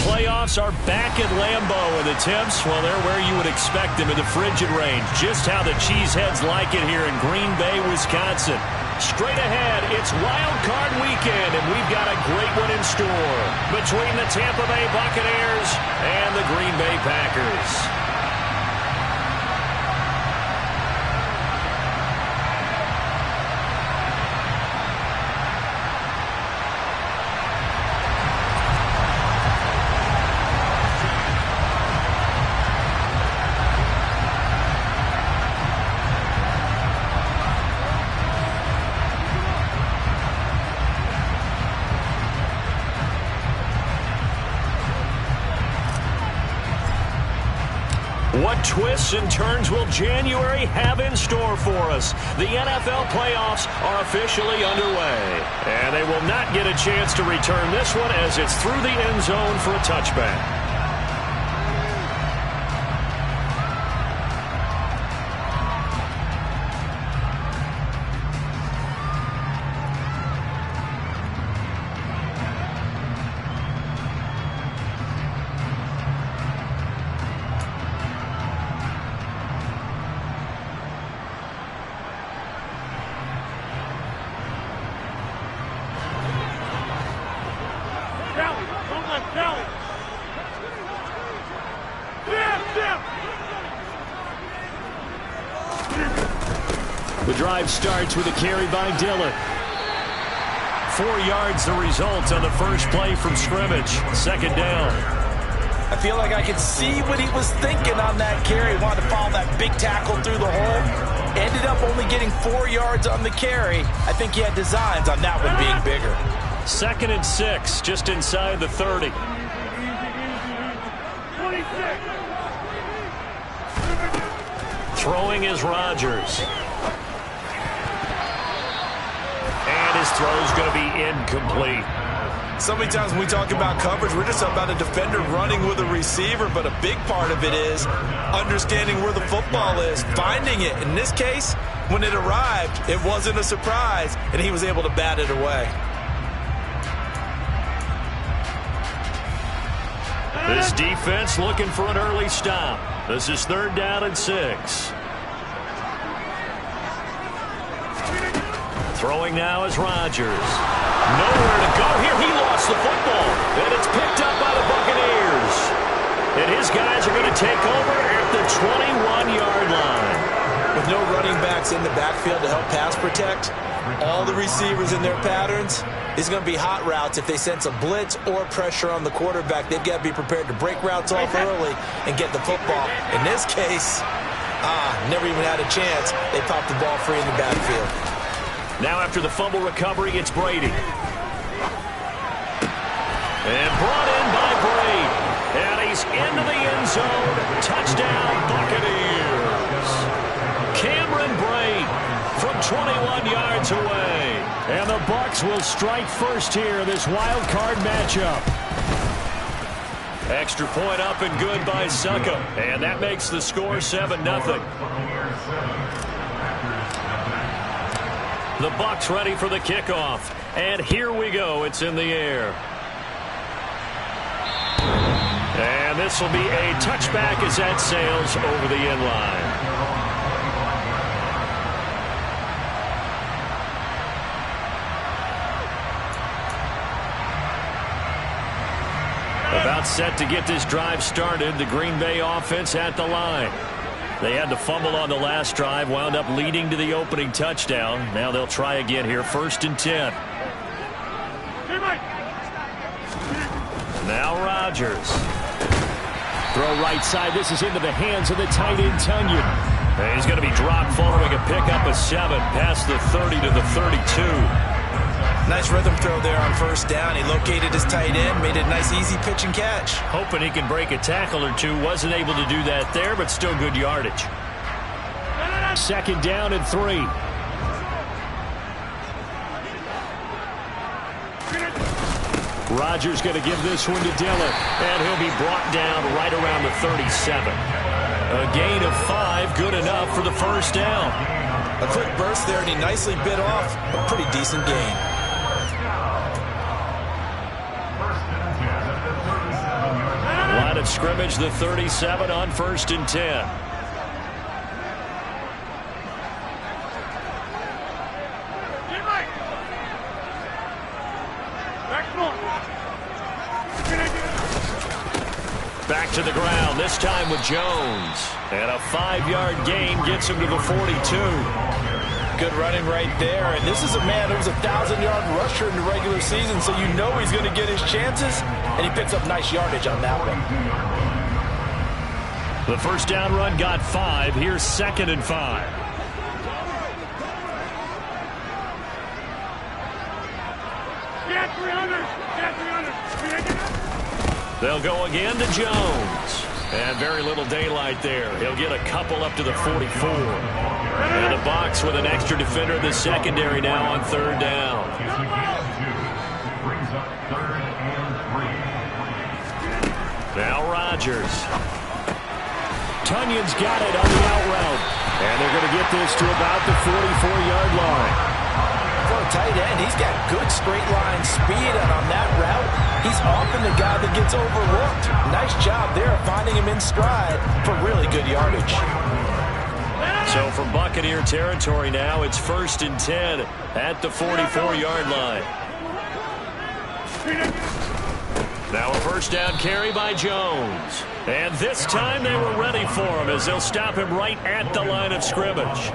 playoffs are back at Lambeau, and the temps, well, they're where you would expect them in the frigid range. Just how the Cheeseheads like it here in Green Bay, Wisconsin. Straight ahead, it's Wild Card Weekend, and we've got a great one in store between the Tampa Bay Buccaneers and the Green Bay Packers. What twists and turns will January have in store for us? The NFL playoffs are officially underway, and they will not get a chance to return this one as it's through the end zone for a touchback. The drive starts with a carry by Dillon. 4 yards the result on the first play from scrimmage. Second down. I feel like I could see what he was thinking on that carry. Wanted to follow that big tackle through the hole. Ended up only getting 4 yards on the carry. I think he had designs on that one being bigger. 2nd and 6, just inside the 30. 26. Throwing is Rodgers. And his throw's going to be incomplete. So many times when we talk about coverage, we're just talking about a defender running with a receiver, but a big part of it is understanding where the football is, finding it. In this case, when it arrived, it wasn't a surprise, and he was able to bat it away. This defense looking for an early stop. This is 3rd down and 6. Throwing now is Rodgers. Nowhere to go here. He lost the football. And it's picked up by the Buccaneers. And his guys are going to take over at the 21-yard line. With no running backs in the backfield to help pass protect, all the receivers in their patterns, it's going to be hot routes. If they sense a blitz or pressure on the quarterback, they've got to be prepared to break routes off early and get the football. In this case, never even had a chance. They popped the ball free in the backfield. Now after the fumble recovery, it's Brady. And brought in by Brady. And he's into the end zone. Touchdown, Buccaneers. Cameron Brate from 21 yards away. And the Bucs will strike first here in this wild card matchup. Extra point up and good by Succop. And that makes the score 7-0. The Bucs ready for the kickoff. And here we go. It's in the air. And this will be a touchback as that sails over the end line. About set to get this drive started. The Green Bay offense at the line. They had the fumble on the last drive, wound up leading to the opening touchdown. Now they'll try again here, 1st and 10. Now Rodgers. Throw right side. This is into the hands of the tight end, Tunyon. And he's going to be dropped following a pickup of 7 past the 30 to the 32. Nice rhythm throw there on 1st down. He located his tight end, made it a nice easy pitch and catch. Hoping he can break a tackle or two. Wasn't able to do that there, but still good yardage. 2nd down and 3. Rodgers going to give this one to Dillon, and he'll be brought down right around the 37. A gain of 5, good enough for the 1st down. A quick burst there, and he nicely bit off a pretty decent gain. of scrimmage, the 37 on 1st and 10. Back to the ground, this time with Jones. And a 5-yard gain gets him to the 42. Good running right there. And this is a man who was a 1,000-yard rusher in the regular season, so you know he's going to get his chances. And he picks up nice yardage on that one. The first down run got 5. Here's 2nd and 5. Get 300. Get 300. They'll go again to Jones. And very little daylight there. He'll get a couple up to the 44. And a box with an extra defender in the secondary now on 3rd down. Now Rodgers. Tunyon's got it on the out route. And they're going to get this to about the 44-yard line. For a tight end, he's got good straight line speed, and on that route, he's often the guy that gets overlooked. Nice job there finding him in stride for really good yardage. So from Buccaneer territory now, it's 1st and 10 at the 44-yard line. Now a first down carry by Jones. And this time they were ready for him as they'll stop him right at the line of scrimmage.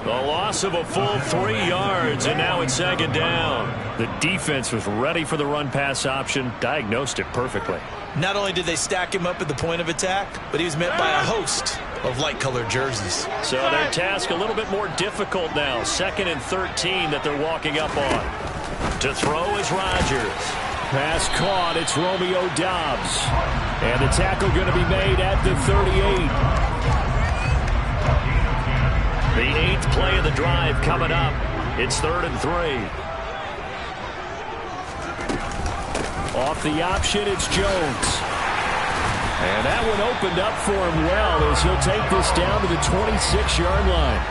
The loss of a full 3 yards, and now it's 2nd down. The defense was ready for the run-pass option, diagnosed it perfectly. Not only did they stack him up at the point of attack, but he was met by a host of light-colored jerseys. So their task a little bit more difficult now. 2nd and 13 that they're walking up on. To throw is Rodgers. Pass caught. It's Romeo Doubs. And the tackle going to be made at the 38. The 8th play of the drive coming up. It's 3rd and 3. Off the option, it's Jones. And that one opened up for him well as he'll take this down to the 26-yard line.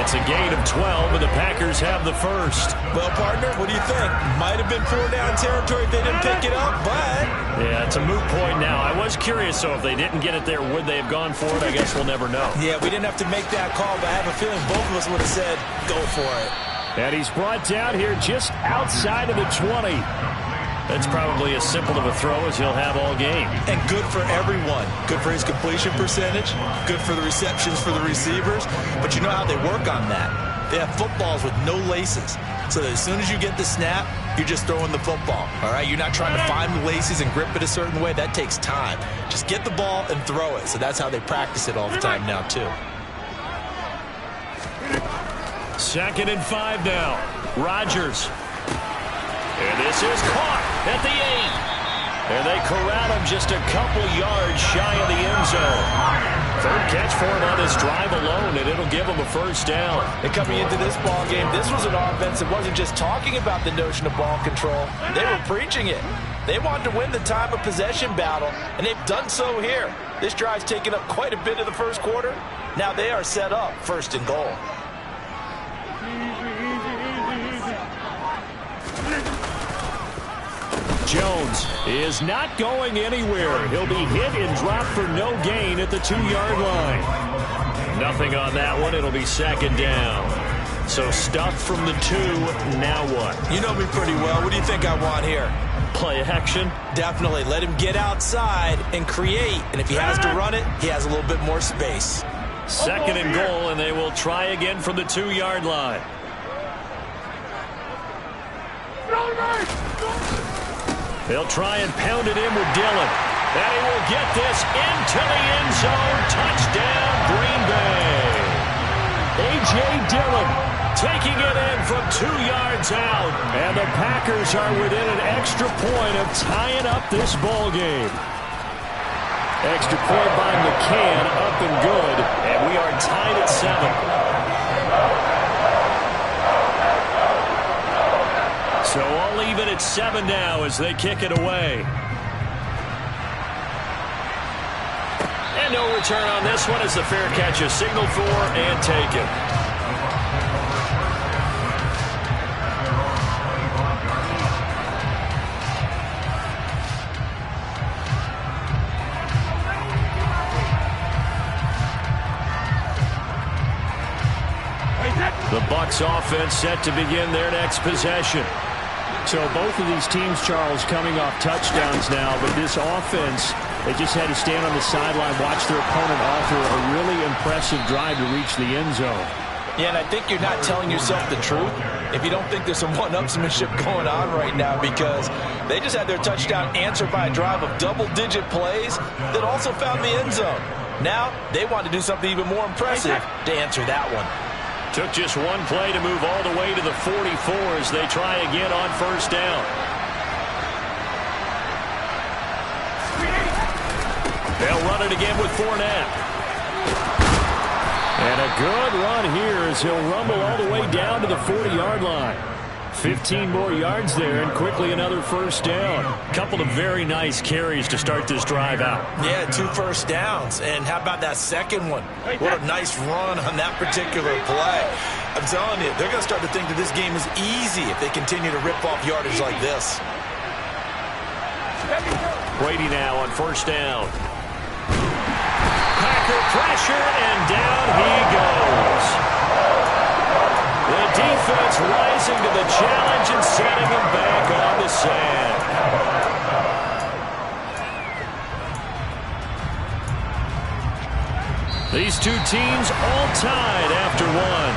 It's a gain of 12, and the Packers have the first. Well, partner, what do you think? Might have been 4-down territory if they didn't pick it up, but... Yeah, it's a moot point now. I was curious, so if they didn't get it there, would they have gone for it? I guess we'll never know. Yeah, we didn't have to make that call, but I have a feeling both of us would have said, go for it. And he's brought down here just outside of the 20. That's probably as simple of a throw as he'll have all game. And good for everyone. Good for his completion percentage. Good for the receptions for the receivers. But you know how they work on that. They have footballs with no laces. So that as soon as you get the snap, you're just throwing the football. All right? You're not trying to find the laces and grip it a certain way. That takes time. Just get the ball and throw it. So that's how they practice it all the time now, too. 2nd and 5 now. Rodgers. And this is caught at the 8. And they corral him just a couple yards shy of the end zone. 3rd catch for him on this drive alone, and it'll give him a first down. And coming into this ball game, this was an offense that wasn't just talking about the notion of ball control. They were preaching it. They wanted to win the time of possession battle, and they've done so here. This drive's taken up quite a bit of the first quarter. Now they are set up 1st and goal. Jones is not going anywhere. He'll be hit and dropped for no gain at the 2-yard line. Nothing on that one. It'll be 2nd down. So stuffed from the 2. Now what? You know me pretty well. What do you think I want here? Play action? Definitely. Let him get outside and create. And if he has to run it, he has a little bit more space. 2nd and goal, and they will try again from the 2-yard line. They'll try and pound it in with Dillon. And he will get this into the end zone. Touchdown, Green Bay. A.J. Dillon taking it in from 2 yards out. And the Packers are within an extra point of tying up this ball game. Extra point by McCann, up and good. And we are tied at 7. So all even at 7 now as they kick it away. And no return on this one as the fair catch is signaled for and taken. Bucs offense set to begin their next possession. So both of these teams, Charles, coming off touchdowns now, but this offense, they just had to stand on the sideline, watch their opponent offer a really impressive drive to reach the end zone. Yeah, and I think you're not telling yourself the truth if you don't think there's some one-upsmanship going on right now, because they just had their touchdown answered by a drive of double-digit plays that also found the end zone. Now they want to do something even more impressive to answer that one. Took just one play to move all the way to the 44 as they try again on first down. They'll run it again with Fournette. And a good run here as he'll rumble all the way down to the 40-yard line. 15 more yards there and quickly another first down. Couple of very nice carries to start this drive out. Yeah, 2 first downs. And how about that second one? What a nice run on that particular play. I'm telling you, they're going to start to think that this game is easy if they continue to rip off yardage like this. Brady now on first down. Packer pressure, and down he goes. The defense rising to the challenge and setting him back on the sand. These two teams all tied after one.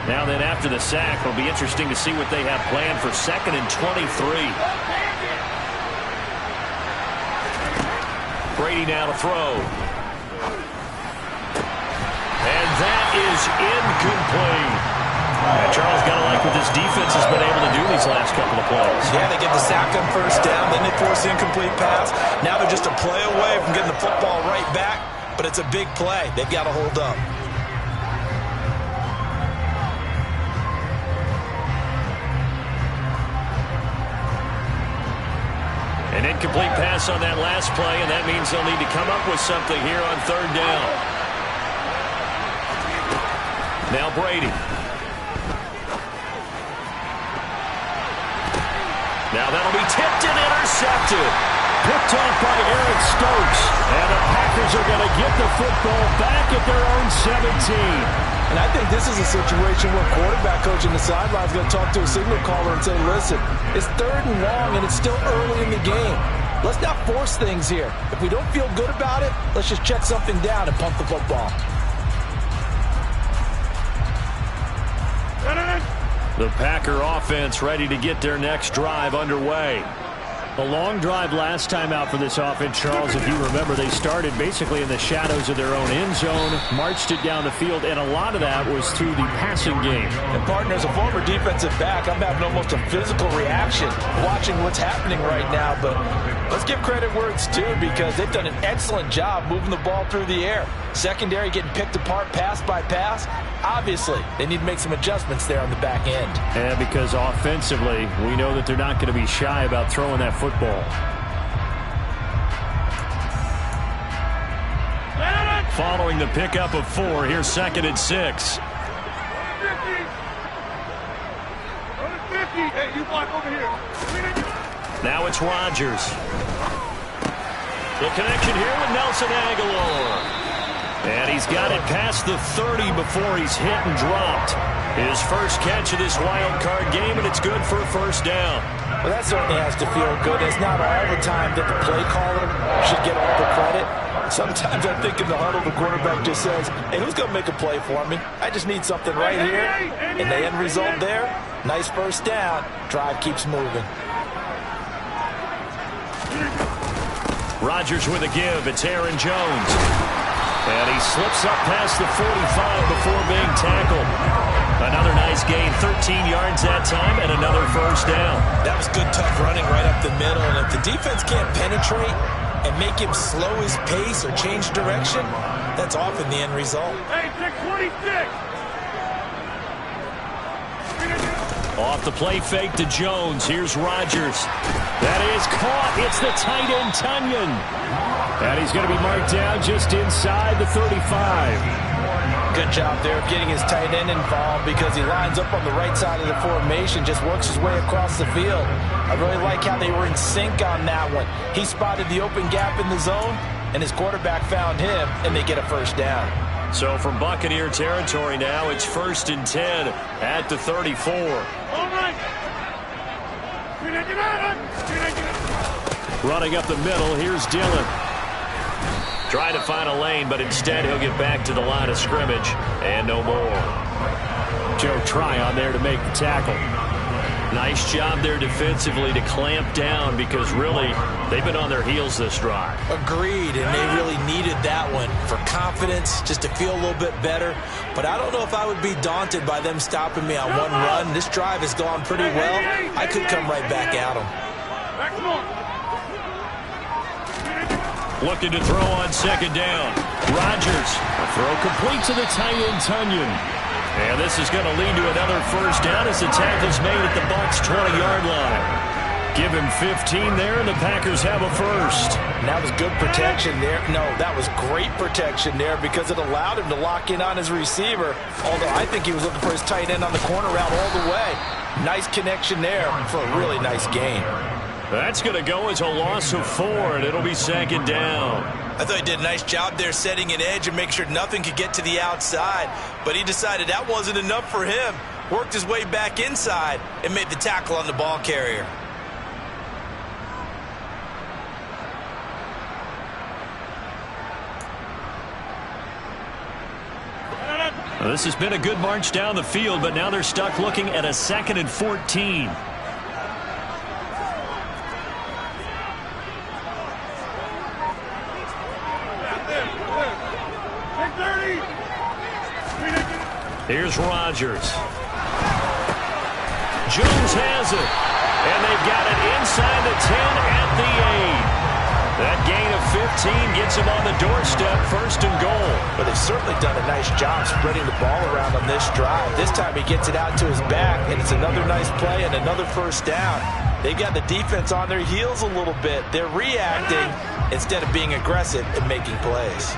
Now then, after the sack, it'll be interesting to see what they have planned for 2nd and 23. Brady now to throw. And that is incomplete. And Charles, got to like what this defense has been able to do these last couple of plays. Yeah, they get the sack on first down, then they force the incomplete pass. Now they're just a play away from getting the football right back, but it's a big play. They've got to hold up. An incomplete pass on that last play, and that means they'll need to come up with something here on 3rd down. Now Brady. Now that'll be tipped and intercepted. Picked off by Eric Stokes. And the Packers are going to get the football back at their own 17. And I think this is a situation where quarterback coach in the sideline is going to talk to a signal caller and say, listen, it's 3rd and long and it's still early in the game. Let's not force things here. If we don't feel good about it, let's just check something down and pump the football. The Packer offense ready to get their next drive underway. A long drive last time out for this offense, Charles. If you remember, they started basically in the shadows of their own end zone, marched it down the field, and a lot of that was through the passing game. And, partner, as a former defensive back, I'm having almost a physical reaction watching what's happening right now. But let's give credit where it's due, because they've done an excellent job moving the ball through the air. Secondary getting picked apart pass by pass. Obviously, they need to make some adjustments there on the back end. And because offensively, we know that they're not going to be shy about throwing that football. Following the pickup of 4, here's 2nd and 6. 50. Hey, you block over here. Now it's Rodgers. The connection here with Nelson Agholor. And he's got it past the 30 before he's hit and dropped. His first catch of this wild card game, and it's good for a first down. Well, that certainly has to feel good. It's not all the time that the play caller should get all the credit. Sometimes I think in the huddle, the quarterback just says, hey, who's going to make a play for me? I just need something right here. And the end result there, nice first down. Drive keeps moving. Rodgers with a give. It's Aaron Jones. And he slips up past the 45 before being tackled. Another nice gain, 13 yards that time, and another first down. That was good, tough running right up the middle. And if the defense can't penetrate and make him slow his pace or change direction, that's often the end result. Hey, check 26. Off the play fake to Jones. Here's Rodgers. That is caught. It's the tight end, Tonyan. And he's going to be marked down just inside the 35. Good job there of getting his tight end involved because he lines up on the right side of the formation, just works his way across the field. I really like how they were in sync on that one. He spotted the open gap in the zone, and his quarterback found him, and they get a first down. So from Buccaneer territory now, it's 1st and 10 at the 34. All right. Running up the middle, here's Dillon. Trying to find a lane, but instead he'll get back to the line of scrimmage, and no more. Joe Tryon there to make the tackle. Nice job there defensively to clamp down because really they've been on their heels this drive. Agreed, and they really needed that one for confidence, just to feel a little bit better. But I don't know if I would be daunted by them stopping me on one run. This drive has gone pretty well. I could come right back at them. Looking to throw on 2nd down. Rodgers. A throw complete to the tight end, Tonyan. And this is going to lead to another first down as the tackle's made at the Bucs' 20-yard line. Give him 15 there, and the Packers have a first. And that was good protection there. No, that was great protection there because it allowed him to lock in on his receiver, although I think he was looking for his tight end on the corner route all the way. Nice connection there for a really nice gain. That's going to go as a loss of 4, and it'll be 2nd down. I thought he did a nice job there setting an edge and making sure nothing could get to the outside. But he decided that wasn't enough for him. Worked his way back inside and made the tackle on the ball carrier. Well, this has been a good march down the field, but now they're stuck looking at a 2nd and 14. Here's Rodgers. Jones has it. And they've got it inside the 10 at the 8. That gain of 15 gets him on the doorstep, 1st and goal. But they've certainly done a nice job spreading the ball around on this drive. This time he gets it out to his back, and it's another nice play and another first down. They've got the defense on their heels a little bit. They're reacting instead of being aggressive and making plays.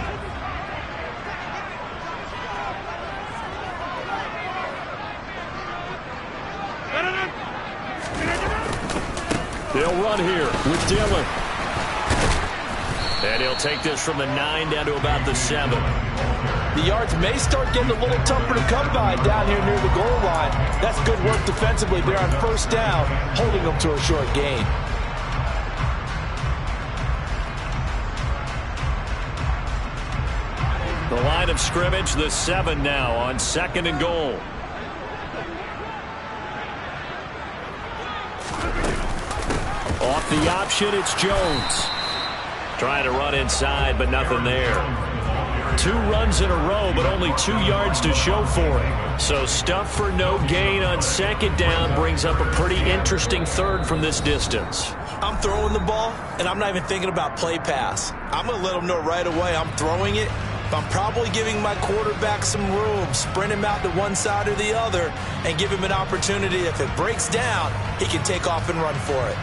They'll run here with Dillon. And he'll take this from the 9 down to about the 7. The yards may start getting a little tougher to come by down here near the goal line. That's good work defensively there on 1st down, holding them to a short gain. The line of scrimmage, the 7 now on 2nd and goal. Off the option, it's Jones. Trying to run inside, but nothing there. 2 runs in a row, but only 2 yards to show for it. So stuff for no gain on 2nd down brings up a pretty interesting 3rd from this distance. I'm throwing the ball, and I'm not even thinking about play pass. I'm going to let them know right away I'm throwing it. But I'm probably giving my quarterback some room, sprint him out to one side or the other, and give him an opportunity. If it breaks down, he can take off and run for it.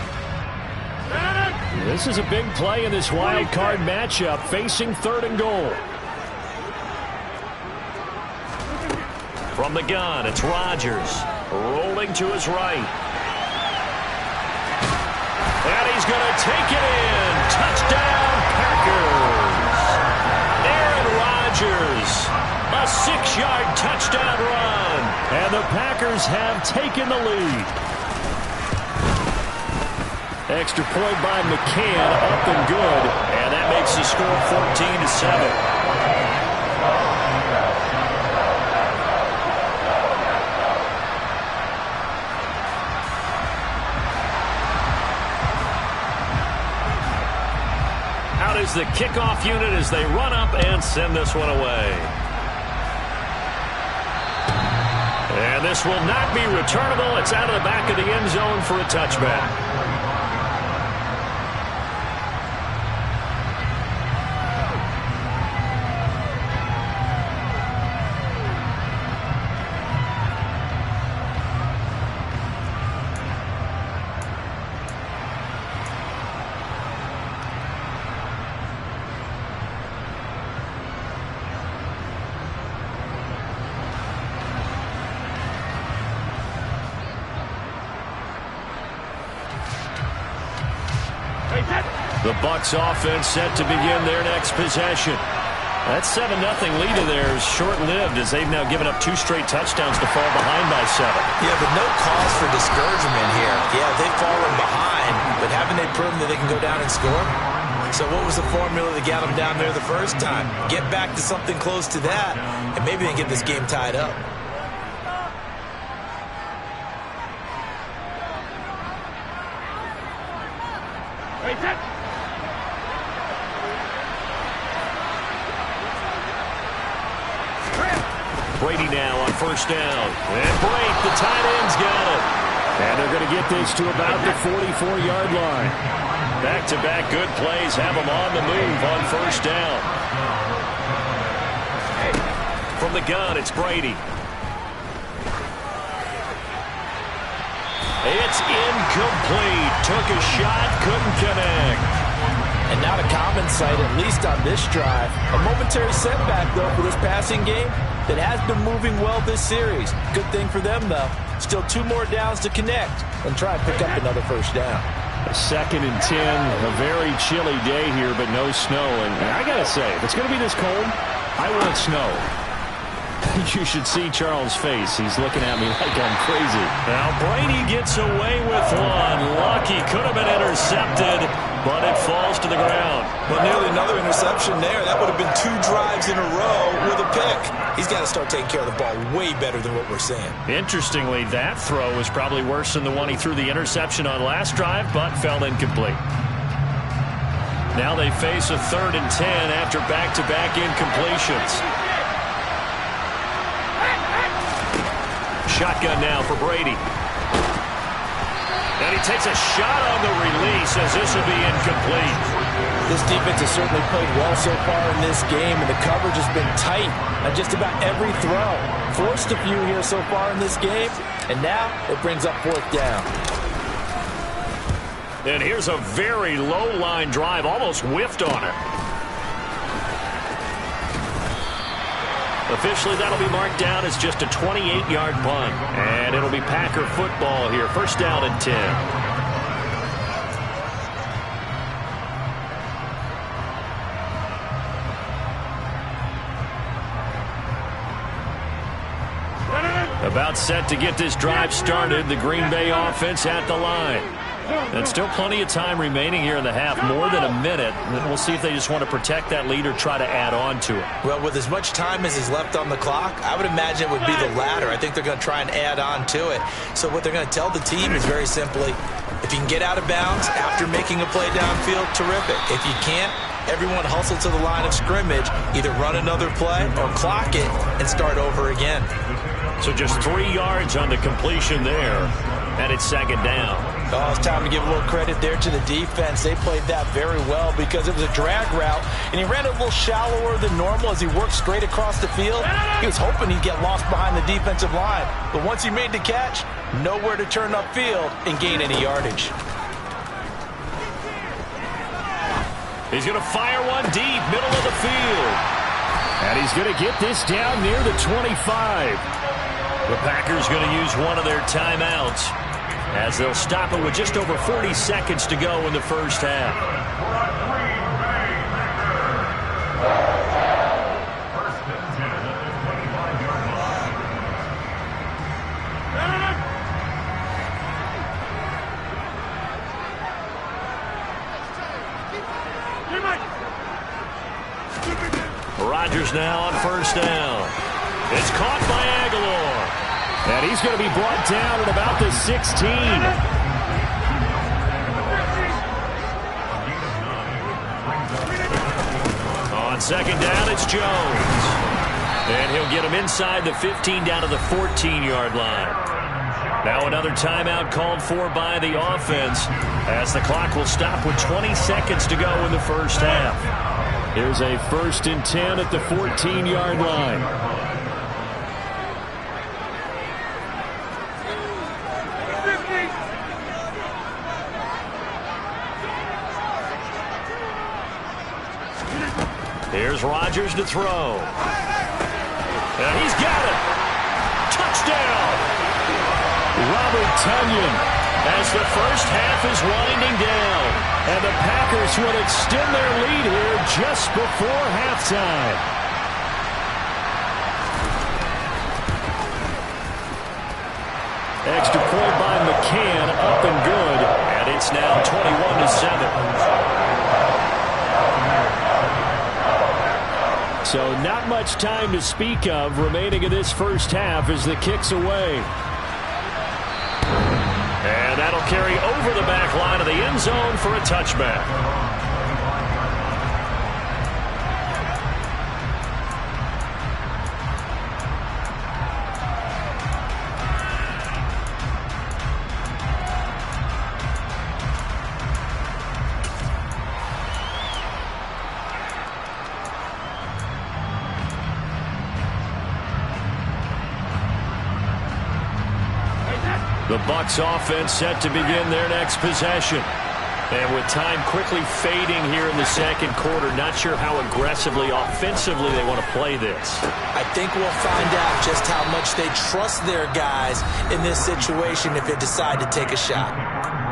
This is a big play in this wild card matchup, facing 3rd and goal. From the gun, it's Rodgers. Rolling to his right. And he's going to take it in. Touchdown, Packers. Aaron Rodgers. A 6-yard touchdown run. And the Packers have taken the lead. Extra point by McCann, up and good. And that makes the score 14-7. Out is the kickoff unit as they run up and send this one away. And this will not be returnable. It's out of the back of the end zone for a touchback. The Bucs offense set to begin their next possession. That 7-0 lead of theirs short-lived as they've now given up 2 straight touchdowns to fall behind by 7. Yeah, but no cause for discouragement here. Yeah, they've fallen behind, but haven't they proven that they can go down and score? So what was the formula that got them down there the first time? Get back to something close to that, and maybe they get this game tied up. Brady now on first down. And Brake, the tight end's got it. And they're going to get this to about the 44-yard line. Back-to-back good plays have them on the move on first down. From the gun, it's Brady. It's incomplete. Took a shot, couldn't connect. And not a common sight, at least on this drive. A momentary setback, though, for this passing game that has been moving well this series. Good thing for them, though. Still 2 more downs to connect and try and pick up another first down. A 2nd and 10, a very chilly day here, but no snow. And I got to say, if it's going to be this cold, I want snow. You should see Charles' face. He's looking at me like I'm crazy. Now Brady gets away with one. Lucky, could have been intercepted, but it falls to the ground. Well, nearly another interception there. That would have been 2 drives in a row with a pick. He's got to start taking care of the ball way better than what we're seeing. Interestingly, that throw was probably worse than the one he threw the interception on last drive, but fell incomplete. Now they face a 3rd and 10 after back-to-back incompletions. Shotgun now for Brady. And he takes a shot on the release as this will be incomplete. This defense has certainly played well so far in this game, and the coverage has been tight on just about every throw. Forced a few here so far in this game, and now it brings up 4th down. And here's a very low-line drive, almost whiffed on it. Officially, that'll be marked down as just a 28-yard punt. And it'll be Packer football here. First down and 10. About set to get this drive started. The Green Bay offense at the line. And still plenty of time remaining here in the half, more than a minute. And we'll see if they just want to protect that lead or try to add on to it. Well, with as much time as is left on the clock, I would imagine it would be the latter. I think they're going to try and add on to it. So what they're going to tell the team is very simply, if you can get out of bounds after making a play downfield, terrific. If you can't, everyone hustle to the line of scrimmage, either run another play or clock it and start over again. So just 3 yards on the completion there, and it's 2nd down. Oh, it's time to give a little credit there to the defense. They played that very well because it was a drag route, and he ran a little shallower than normal as he worked straight across the field. He was hoping he'd get lost behind the defensive line, but once he made the catch, nowhere to turn upfield and gain any yardage. He's going to fire one deep, middle of the field. And he's going to get this down near the 25. The Packers going to use one of their timeouts as they'll stop it with just over 40 seconds to go in the first half. Rodgers now on first down. It's caught by Aguilar. And he's going to be brought down at about the 16. On 2nd down, it's Jones. And he'll get him inside the 15 down to the 14-yard line. Now another timeout called for by the offense as the clock will stop with 20 seconds to go in the first half. Here's a 1st and 10 at the 14-yard line. Here's Rodgers to throw. And he's got it. Touchdown. Robert Tonyan. As the first half is winding down. And the Packers will extend their lead here just before halftime. Extra point by McCann, up and good. And it's now 21-7. So not much time to speak of remaining in this first half as the kick's away. And that'll carry over the back line of the end zone for a touchback. The Bucs offense set to begin their next possession. And with time quickly fading here in the second quarter, not sure how aggressively, offensively they want to play this. I think we'll find out just how much they trust their guys in this situation if they decide to take a shot.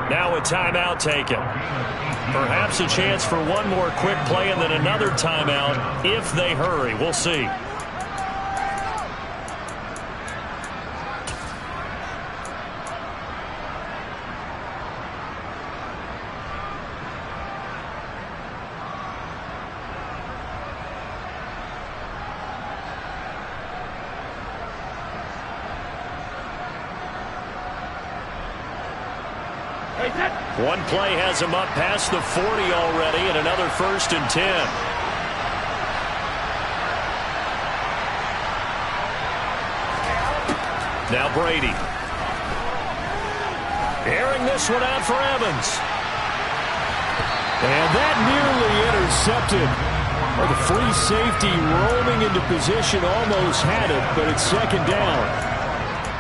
Now a timeout taken. Perhaps a chance for one more quick play and then another timeout if they hurry. We'll see. One play has him up past the 40 already, and another 1st and 10. Now Brady. Airing this one out for Evans. And that nearly intercepted. Well, the free safety roaming into position almost had it, but it's second down.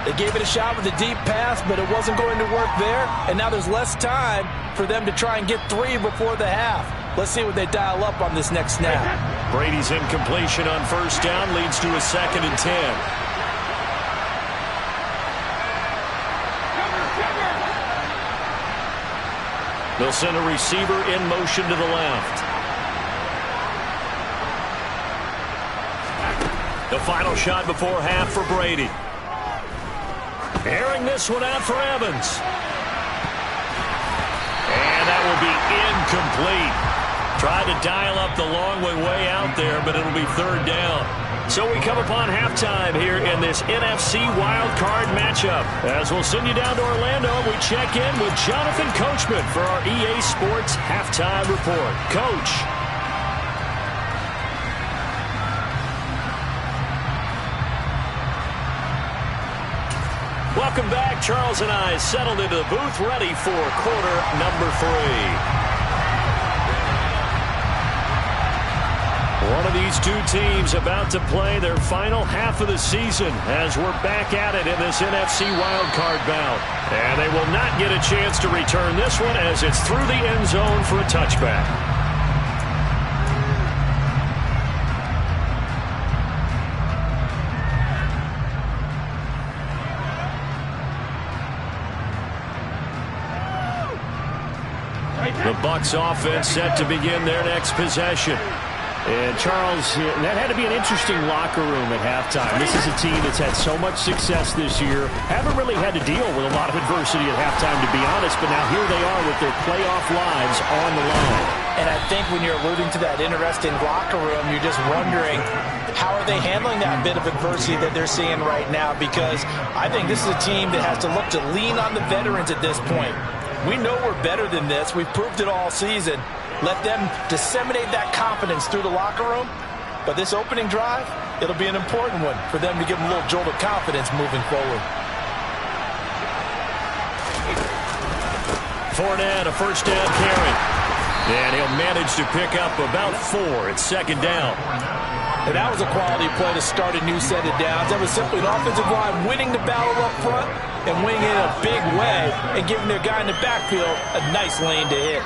They gave it a shot with a deep pass, but it wasn't going to work there. And now there's less time for them to try and get 3 before the half. Let's see what they dial up on this next snap. Brady's incompletion on 1st down leads to a 2nd and 10. They'll send a receiver in motion to the left. The final shot before half for Brady. Airing this one out for Evans. And that will be incomplete. Tried to dial up the long way out there, but it'll be 3rd down. So we come upon halftime here in this NFC Wild Card matchup. As we'll send you down to Orlando, we check in with Jonathan Coachman for our EA Sports Halftime Report. Coach. Welcome back. Charles and I settled into the booth ready for quarter number 3. One of these two teams about to play their final half of the season as we're back at it in this NFC wildcard bout. And they will not get a chance to return this one as it's through the end zone for a touchback. The Bucs offense set to begin their next possession. And Charles, that had to be an interesting locker room at halftime. This is a team that's had so much success this year. Haven't really had to deal with a lot of adversity at halftime, to be honest. But now here they are with their playoff lives on the line. And I think when you're alluding to that interesting locker room, you're just wondering, how are they handling that bit of adversity that they're seeing right now? Because I think this is a team that has to look to lean on the veterans at this point. We know we're better than this. We've proved it all season. Let them disseminate that confidence through the locker room. But this opening drive, it'll be an important one for them to give them a little jolt of confidence moving forward. Fournette, a 1st down carry. And he'll manage to pick up about 4. It's 2nd down. And that was a quality play to start a new set of downs. That was simply an offensive line winning the battle up front and winning it in a big way and giving their guy in the backfield a nice lane to hit.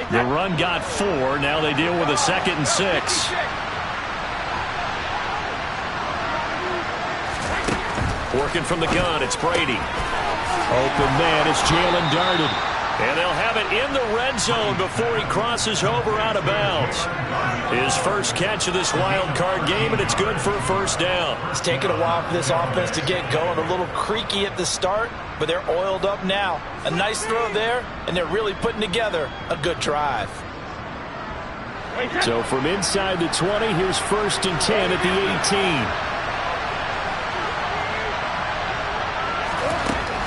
The run got 4. Now they deal with a 2nd and 6. Working from the gun, it's Brady. Open man, it's Jalen Darden. And they'll have it in the red zone before he crosses over out of bounds. His first catch of this wild card game, and it's good for a first down. It's taken a while for this offense to get going. A little creaky at the start, but they're oiled up now. A nice throw there, and they're really putting together a good drive. So from inside the 20, here's 1st and 10 at the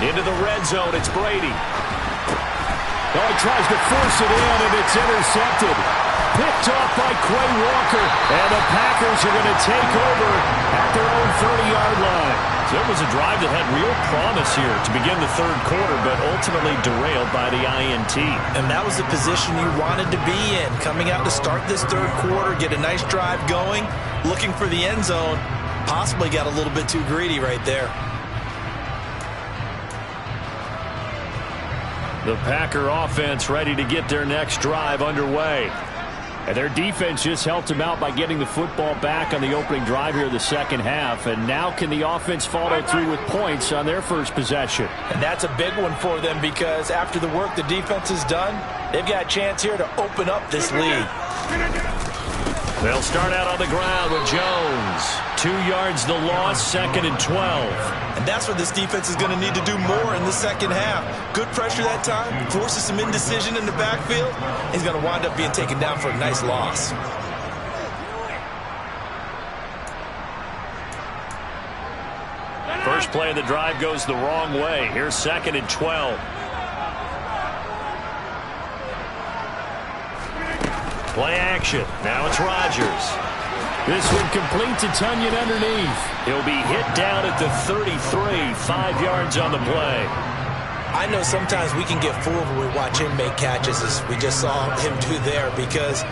18. Into the red zone, it's Brady. Oh, he tries to force it in, and it's intercepted. Picked off by Quay Walker. And the Packers are going to take over at their own 30-yard line. So it was a drive that had real promise here to begin the third quarter, but ultimately derailed by the INT. And that was the position you wanted to be in. Coming out to start this third quarter, get a nice drive going, looking for the end zone. Possibly got a little bit too greedy right there. The Packer offense ready to get their next drive underway. And their defense just helped them out by getting the football back on the opening drive here in the second half. And now can the offense follow through with points on their first possession? And that's a big one for them because after the work the defense has done, they've got a chance here to open up this lead. They'll start out on the ground with Jones. 2 yards the loss, 2nd and 12. And that's what this defense is going to need to do more in the second half. Good pressure that time, forces some indecision in the backfield. He's going to wind up being taken down for a nice loss. First play of the drive goes the wrong way. Here's 2nd and 12. Play action. Now it's Rodgers. This one complete to Tunyon underneath. He'll be hit down at the 33, 5 yards on the play. I know sometimes we can get fooled when we watch him make catches, as we just saw him do there, because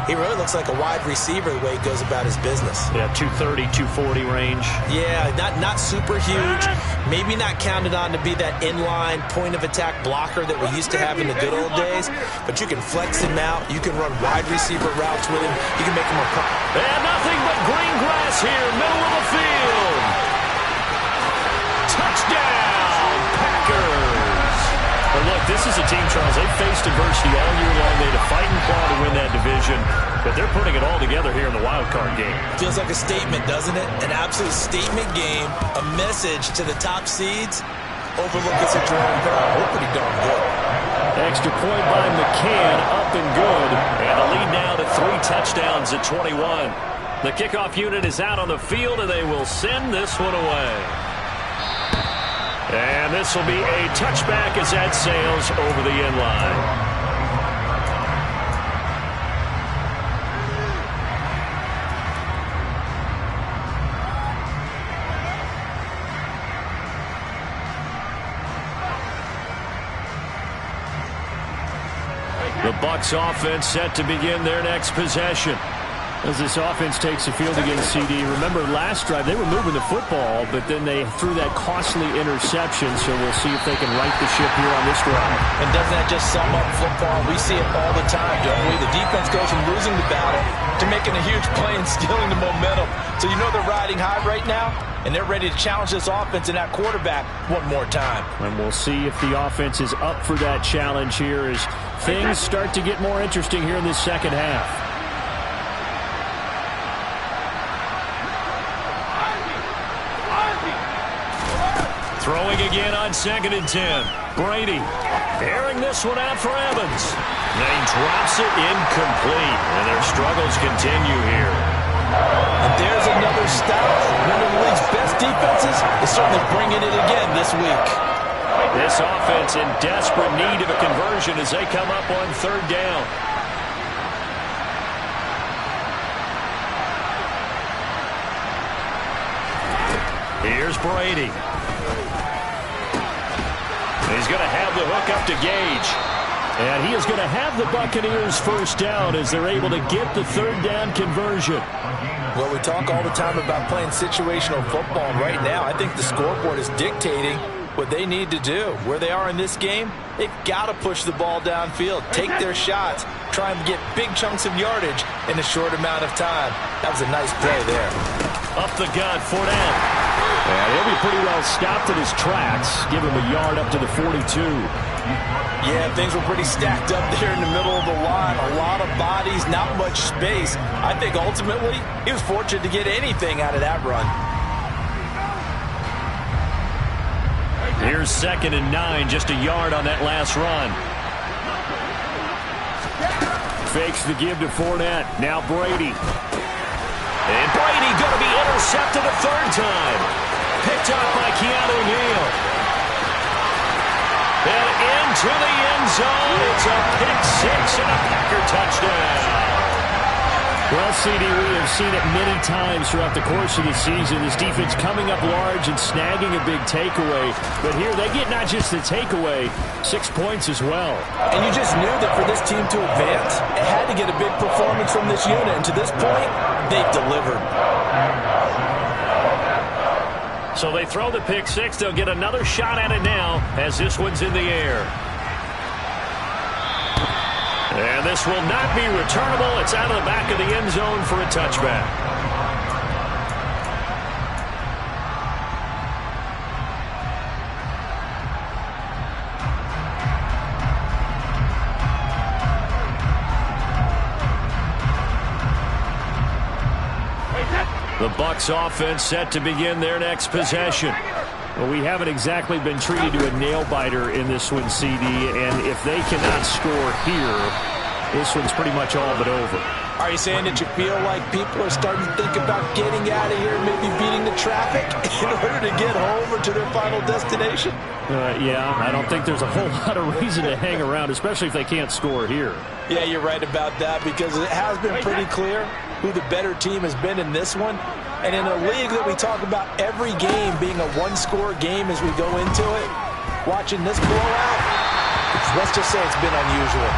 he really looks like a wide receiver the way he goes about his business. Yeah, 230, 240 range. Yeah, not super huge. Maybe not counted on to be that inline point-of-attack blocker that we used to have in the good old days, but you can flex him out. You can run wide receiver routes with him. You can make him a... And nothing but green grass here, middle of the field. Touchdown, Packers. But look, this is a team, Charles, they've faced adversity all year long. They had to fight and claw to win that division, but they're putting it all together here in the wild card game. Feels like a statement, doesn't it? An absolute statement game, a message to the top seeds. Overlook as a drawing crowd. We're pretty darn good. Extra point by McCann, up and good. And the lead now to 3 touchdowns at 21. The kickoff unit is out on the field, and they will send this one away. And this will be a touchback as that sails over the end line. The Bucs offense set to begin their next possession. As this offense takes the field against CD, remember last drive they were moving the football, but then they threw that costly interception, so we'll see if they can right the ship here on this drive. And doesn't that just sum up football? We see it all the time, don't we? The defense goes from losing the battle to making a huge play and stealing the momentum. So you know they're riding high right now, and they're ready to challenge this offense and that quarterback one more time. And we'll see if the offense is up for that challenge here as things start to get more interesting here in this second half. Throwing again on 2nd and 10. Brady airing this one out for Evans. And he drops it incomplete. And their struggles continue here. And there's another stout. One of the league's best defenses is certainly bringing it again this week. This offense in desperate need of a conversion as they come up on 3rd down. Here's Brady. He's going to have the hook up to Gage. And he is going to have the Buccaneers first down as they're able to get the 3rd down conversion. Well, we talk all the time about playing situational football. And right now, I think the scoreboard is dictating what they need to do. Where they are in this game, they've got to push the ball downfield, take their shots, try and get big chunks of yardage in a short amount of time. That was a nice play there. Up the gut, Fournette. And he'll be pretty well stopped in his tracks. Give him a yard up to the 42. Yeah, things were pretty stacked up there in the middle of the line. A lot of bodies, not much space. I think ultimately he was fortunate to get anything out of that run. Here's 2nd and 9, just a yard on that last run. Fakes the give to Fournette. Now Brady. And Brady going to be intercepted a 3rd time. Picked up by Keanu Neal. And into the end zone. It's a pick 6 and a Packer touchdown. Well, CD, we have seen it many times throughout the course of the season. This defense coming up large and snagging a big takeaway. But here they get not just the takeaway, 6 points as well. And you just knew that for this team to advance, it had to get a big performance from this unit. And to this point, they've delivered. So they throw the pick 6. They'll get another shot at it now as this one's in the air. And this will not be returnable. It's out of the back of the end zone for a touchback. The Bucs offense set to begin their next possession. Well, we haven't exactly been treated to a nail-biter in this one, CD, and if they cannot score here, this one's pretty much all but over. Are you saying that you feel like people are starting to think about getting out of here, maybe beating the traffic in order to get home or to their final destination? Yeah, I don't think there's a whole lot of reason to hang around, especially if they can't score here. Yeah, you're right about that because it has been pretty clear who the better team has been in this one. And in a league that we talk about every game being a one-score game as we go into it, watching this blowout, let's just say it's been unusual.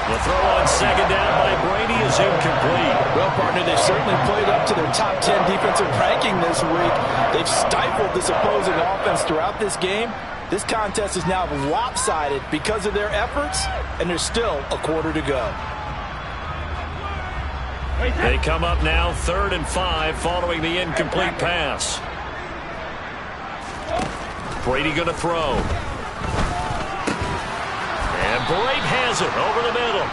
The throw on 2nd down by Brady is incomplete. Well, partner, they've certainly played up to their top 10 defensive ranking this week. They've stifled this opposing offense throughout this game. This contest is now lopsided because of their efforts, and there's still a quarter to go. They come up now 3rd and 5 following the incomplete pass. Brady going to throw. And Brady has it over the middle.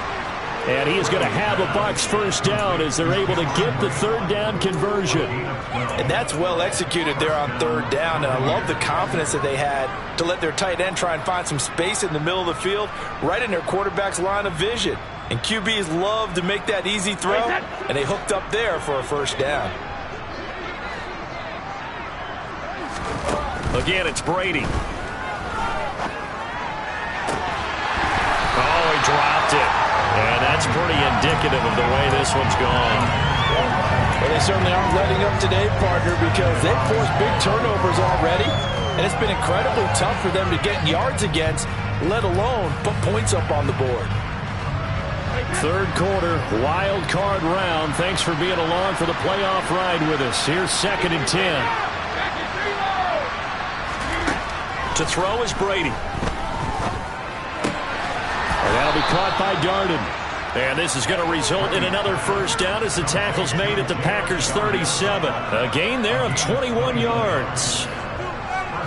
And he is going to have a Bucs first down as they're able to get the 3rd down conversion. And that's well executed there on 3rd down. And I love the confidence that they had to let their tight end try and find some space in the middle of the field, right in their quarterback's line of vision. And QBs love to make that easy throw, and they hooked up there for a first down. Again, it's Brady. Oh, he dropped it. And that's pretty indicative of the way this one's gone. Well, they certainly aren't letting up today, partner, because they've forced big turnovers already, and it's been incredibly tough for them to get yards against, let alone put points up on the board. 3rd quarter, wild card round. Thanks for being along for the playoff ride with us. Here's 2nd and 10. To throw is Brady. And that'll be caught by Darden. And this is going to result in another first down as the tackle's made at the Packers' 37. A gain there of 21 yards.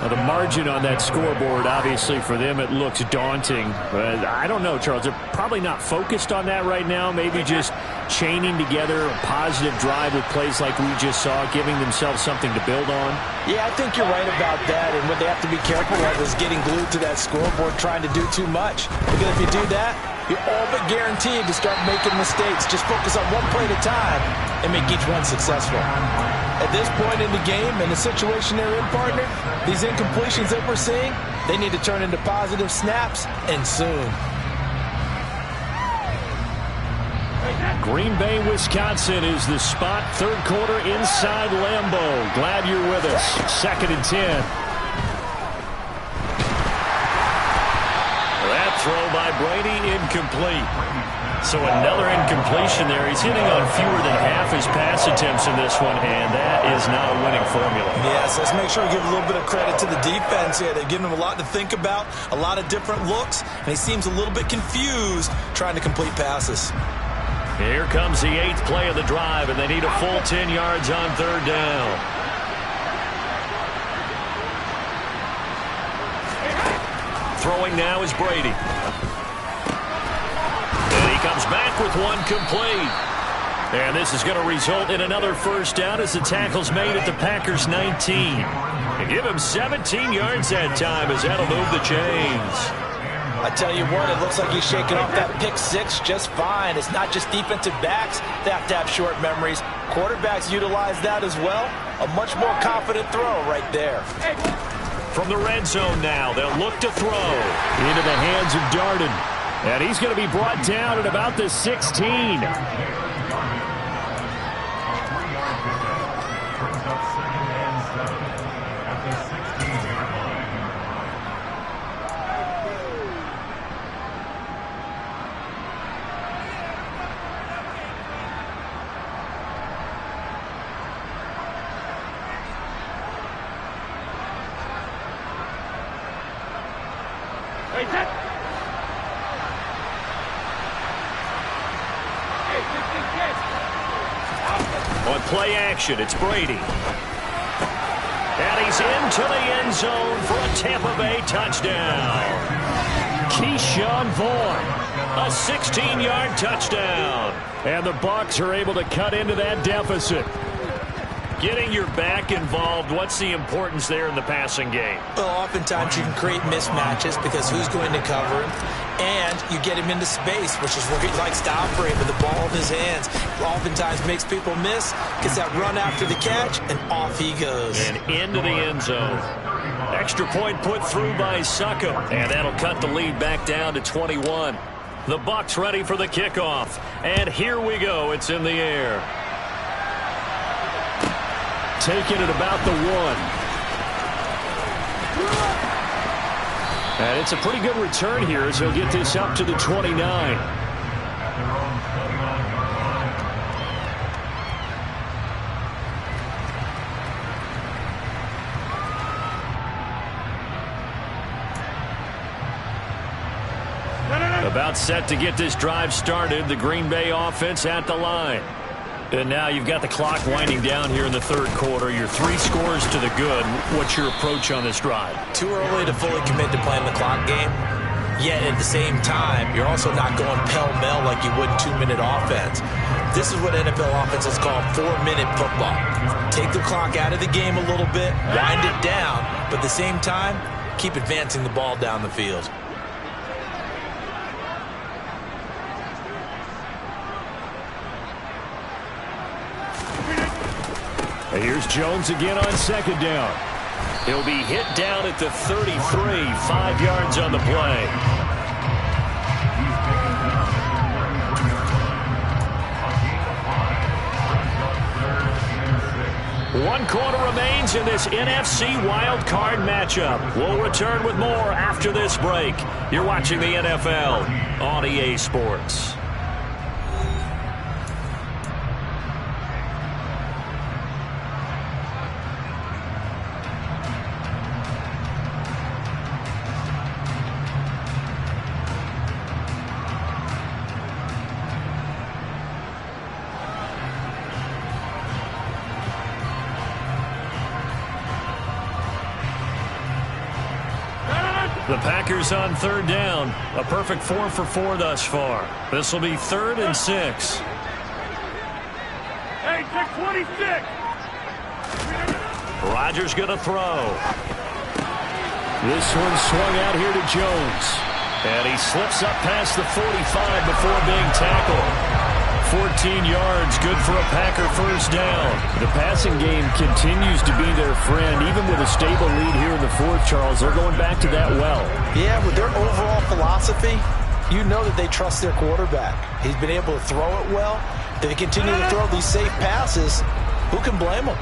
Now, the margin on that scoreboard, obviously, for them, it looks daunting. But I don't know, Charles. They're probably not focused on that right now. Maybe just chaining together a positive drive with plays like we just saw, giving themselves something to build on. Yeah, I think you're right about that. And what they have to be careful of is getting glued to that scoreboard, trying to do too much. Because if you do that, you're all but guaranteed to start making mistakes. Just focus on one play at a time and make each one successful. At this point in the game and the situation they're in, partner, these incompletions that we're seeing, they need to turn into positive snaps, and soon. Green Bay, Wisconsin is the spot. 3rd quarter inside Lambeau. Glad you're with us. 2nd and 10. That throw by Brady incomplete. So another incompletion there. He's hitting on fewer than half his pass attempts in this one, and that is not a winning formula. Yes, let's make sure we give a little bit of credit to the defense here. They've given him a lot to think about, a lot of different looks, and he seems a little bit confused trying to complete passes. Here comes the 8th play of the drive, and they need a full 10 yards on 3rd down. Throwing now is Brady. And he comes back with one complete. And this is going to result in another first down as the tackle's made at the Packers' 19. And give him 17 yards that time as that'll move the chains. I tell you what, it looks like he's shaking off that pick six just fine. It's not just defensive backs that have to have short memories. Quarterbacks utilize that as well. A much more confident throw right there. From the red zone now, they'll look to throw. Into the hands of Darden. And he's going to be brought down at about the 16. On play action, it's Brady. And he's into the end zone for a Tampa Bay touchdown. Keyshawn Vaughn, a 16-yard touchdown. And the Bucs are able to cut into that deficit. Getting your back involved, what's the importance there in the passing game? Well, oftentimes you can create mismatches because who's going to cover him? And you get him into space, which is where he likes to operate with the ball in his hands. Oftentimes makes people miss, gets that run after the catch, and off he goes. And into the end zone. Extra point put through by Succop, and that'll cut the lead back down to 21. The Bucs ready for the kickoff. And here we go. It's in the air. Taking it about the 1. And it's a pretty good return here as he'll get this up to the 29. About set to get this drive started. The Green Bay offense at the line. And now you've got the clock winding down here in the third quarter. You're 3 scores to the good. What's your approach on this drive? Too early to fully commit to playing the clock game. Yet at the same time, you're also not going pell-mell like you would in 2-minute offense. This is what NFL offenses call 4-minute football. Take the clock out of the game a little bit, wind it down, but at the same time, keep advancing the ball down the field. And here's Jones again on second down. He'll be hit down at the 33, 5 yards on the play. One quarter remains in this NFC Wild Card matchup. We'll return with more after this break. You're watching the NFL on EA Sports. The Packers on third down. A perfect 4 for 4 thus far. This will be 3rd and 6. Hey, check 26. Rodgers going to throw. This one swung out here to Jones. And he slips up past the 45 before being tackled. 14 yards, good for a Packer first down. The passing game continues to be their friend. Even with a stable lead here in the 4th, Charles, they're going back to that well. Yeah, with their overall philosophy, you know that they trust their quarterback. He's been able to throw it well. They continue to throw these safe passes. Who can blame them?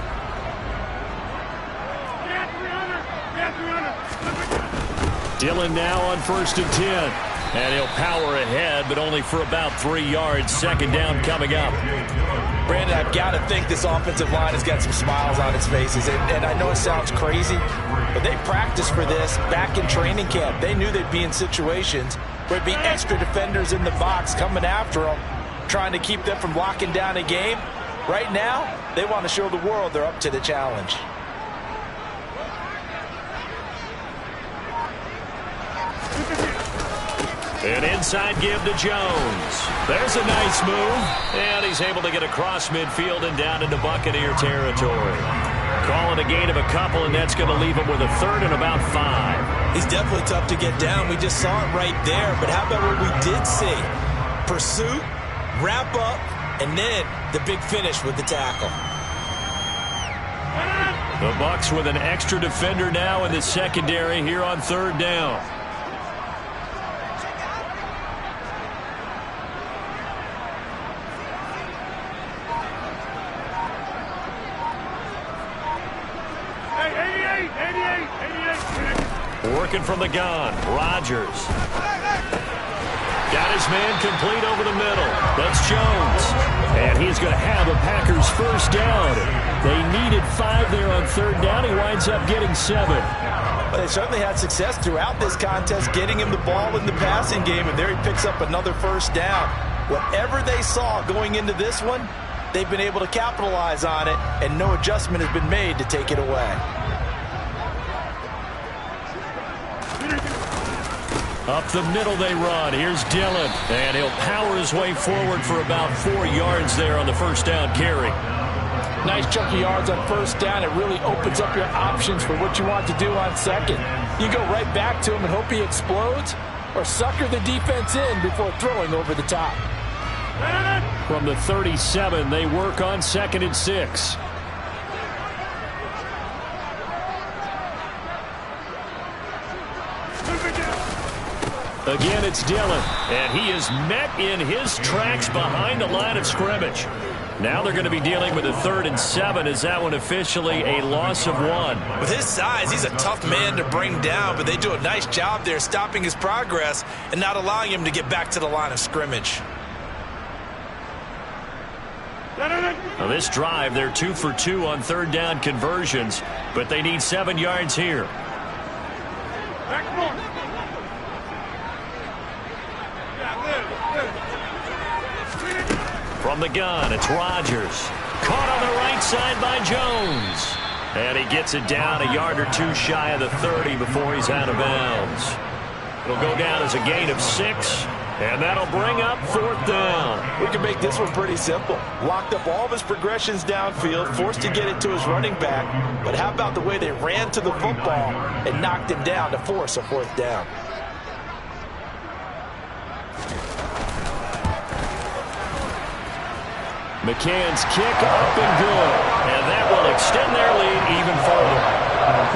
Dillon now on 1st and 10. And he'll power ahead, but only for about 3 yards. Second down coming up. Brandon, I've got to think this offensive line has got some smiles on its faces. And I know it sounds crazy, but they practiced for this back in training camp. They knew they'd be in situations where there'd be extra defenders in the box coming after them, trying to keep them from locking down a game. Right now, they want to show the world they're up to the challenge. An inside give to Jones. There's a nice move. And he's able to get across midfield and down into Buccaneer territory. Calling a gain of a couple, and that's going to leave him with a third and about 5. He's definitely tough to get down. We just saw it right there. But how about what we did see? Pursuit, wrap up, and then the big finish with the tackle. The Bucs with an extra defender now in the secondary here on third down. Hey, 88. Working from the gun, Rodgers. Got his man complete over the middle. That's Jones. And he's going to have a Packers first down. They needed 5 there on third down. He winds up getting 7. But they certainly had success throughout this contest, getting him the ball in the passing game, and there he picks up another first down. Whatever they saw going into this one, they've been able to capitalize on it, and no adjustment has been made to take it away. Up the middle they run. Here's Dillon. And he'll power his way forward for about 4 yards there on the first down carry. Nice chunk of yards on first down. It really opens up your options for what you want to do on second. You go right back to him and hope he explodes, or sucker the defense in before throwing over the top. From the 37, they work on 2nd and 6. Again, it's Dillon, and he is met in his tracks behind the line of scrimmage. Now they're going to be dealing with a 3rd and 7. Is that one officially a loss of 1? With his size, he's a tough man to bring down, but they do a nice job there stopping his progress and not allowing him to get back to the line of scrimmage. Now this drive, they're 2 for 2 on third down conversions, but they need 7 yards here. From the gun, it's Rodgers. Caught on the right side by Jones. And he gets it down a yard or 2 shy of the 30 before he's out of bounds. It'll go down as a gain of 6. And that'll bring up 4th down. We can make this one pretty simple. Locked up all of his progressions downfield, forced to get it to his running back. But how about the way they ran to the football and knocked him down to force a 4th down? McCann's kick up and good. And that will extend their lead even further.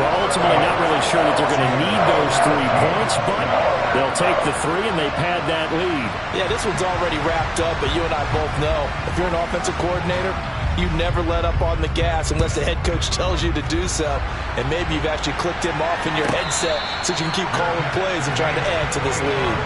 Well, ultimately not really sure that they're going to need those 3 points, but they'll take the 3 and they pad that lead. Yeah, this one's already wrapped up, but you and I both know if you're an offensive coordinator, you never let up on the gas unless the head coach tells you to do so. And maybe you've actually clicked him off in your headset so you can keep calling plays and trying to add to this lead.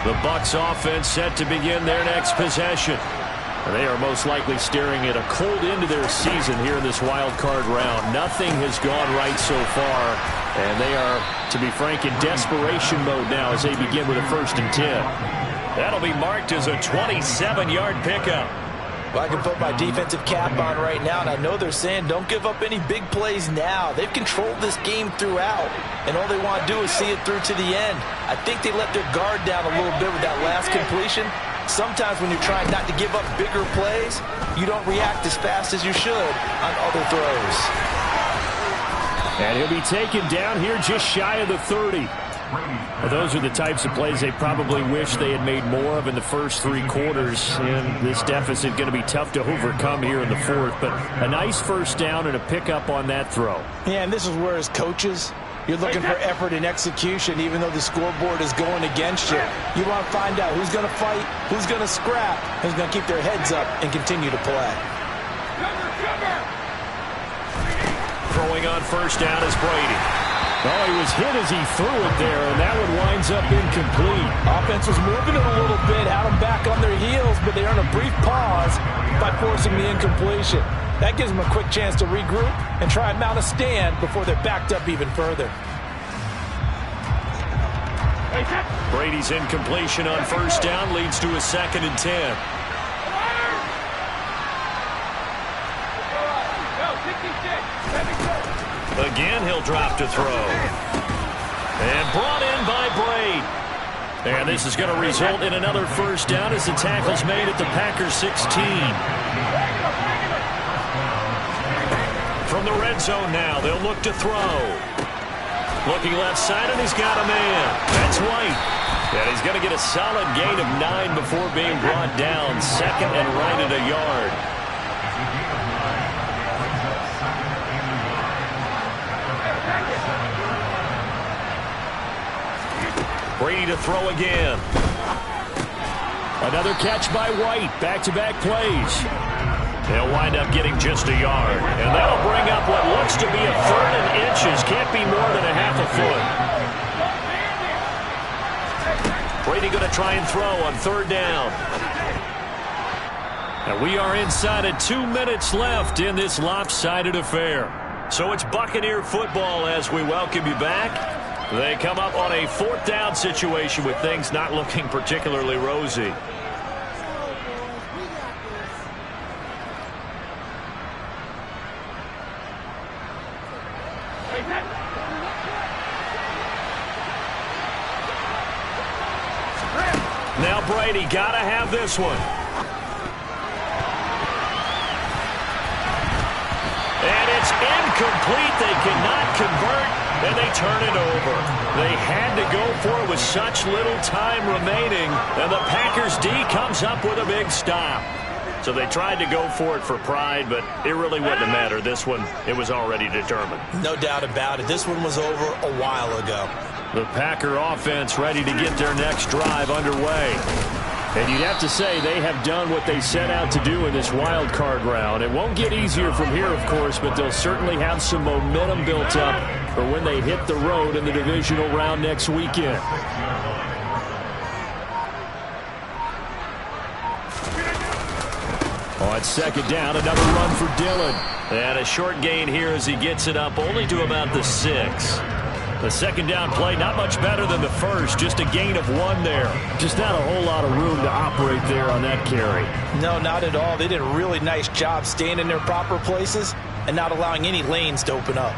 The Bucs offense set to begin their next possession. They are most likely staring at a cold end to their season here in this wild card round. Nothing has gone right so far, and they are, to be frank, in desperation mode now as they begin with a 1st and 10. That'll be marked as a 27-yard pickup. Well, I can put my defensive cap on right now, and I know they're saying don't give up any big plays now. They've controlled this game throughout, and all they want to do is see it through to the end. I think they let their guard down a little bit with that last completion. Sometimes when you're trying not to give up bigger plays, you don't react as fast as you should on other throws. And he'll be taken down here just shy of the 30. Well, those are the types of plays they probably wish they had made more of in the first 3 quarters. And this deficit going to be tough to overcome here in the 4th. But a nice first down and a pickup on that throw. Yeah, and this is where as coaches, you're looking for effort and execution even though the scoreboard is going against you. You want to find out who's going to fight, who's going to scrap, who's going to keep their heads up and continue to play. Throwing on first down is Brady. Oh, he was hit as he threw it there, and that one winds up incomplete. Offense was moving it a little bit, had them back on their heels, but they earned a brief pause by forcing the incompletion. That gives them a quick chance to regroup and try and mount a stand before they're backed up even further. Brady's incompletion on first down leads to a 2nd and 10. Again, he'll drop to throw. And brought in by Braid. And this is going to result in another first down as the tackle's made at the Packers 16. From the red zone now, they'll look to throw. Looking left side, and he's got a man. That's White. And he's going to get a solid gain of 9 before being brought down. 2nd and right at a yard. Brady to throw again. Another catch by White. Back-to-back plays. They'll wind up getting just a yard. And that'll bring up what looks to be a 3rd and inches. Can't be more than a half a foot. Brady going to try and throw on 3rd down. And we are inside of 2 minutes left in this lopsided affair. So it's Buccaneer football as we welcome you back. They come up on a 4th down situation with things not looking particularly rosy. Now Brady got to have this one. And it's incomplete. They cannot convert, and they turn it over. They had to go for it with such little time remaining, and the Packers D comes up with a big stop. So they tried to go for it for pride, but it really wouldn't have mattered. This one, it was already determined. No doubt about it. This one was over a while ago. The Packer offense ready to get their next drive underway. And you'd have to say they have done what they set out to do in this wild card round. It won't get easier from here, of course, but they'll certainly have some momentum built up for when they hit the road in the divisional round next weekend. On 2nd down, another run for Dillon. And a short gain here as he gets it up only to about the 6. The 2nd down play, not much better than the first, just a gain of 1 there. Just not a whole lot of room to operate there on that carry. No, not at all. They did a really nice job staying in their proper places and not allowing any lanes to open up.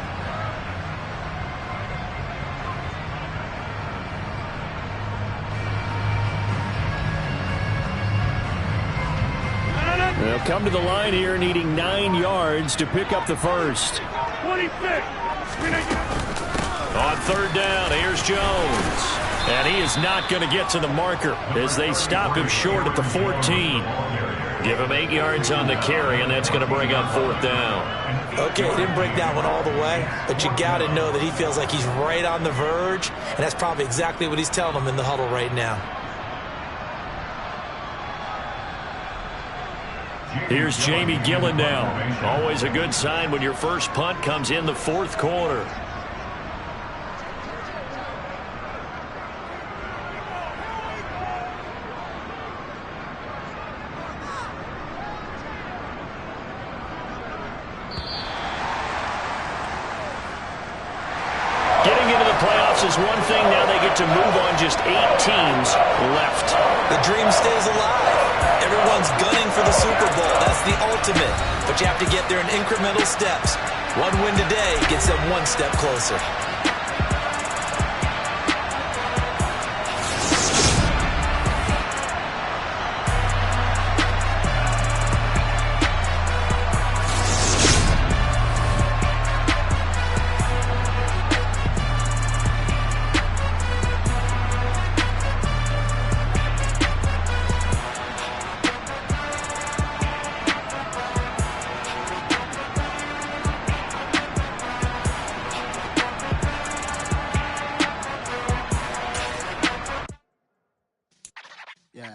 They'll come to the line here needing 9 yards to pick up the first. 26. On 3rd down, here's Jones. And he is not going to get to the marker as they stop him short at the 14. Give him 8 yards on the carry, and that's going to bring up 4th down. Okay, he didn't break that one all the way, but you got to know that he feels like he's right on the verge, and that's probably exactly what he's telling them in the huddle right now. Here's Jamie Gillen now. Always a good sign when your first punt comes in the 4th quarter. Is one thing. Now they get to move on. Just 8 teams left. The dream stays alive. Everyone's gunning for the Super Bowl. That's the ultimate. But you have to get there in incremental steps. One win today gets them 1 step closer. Yeah.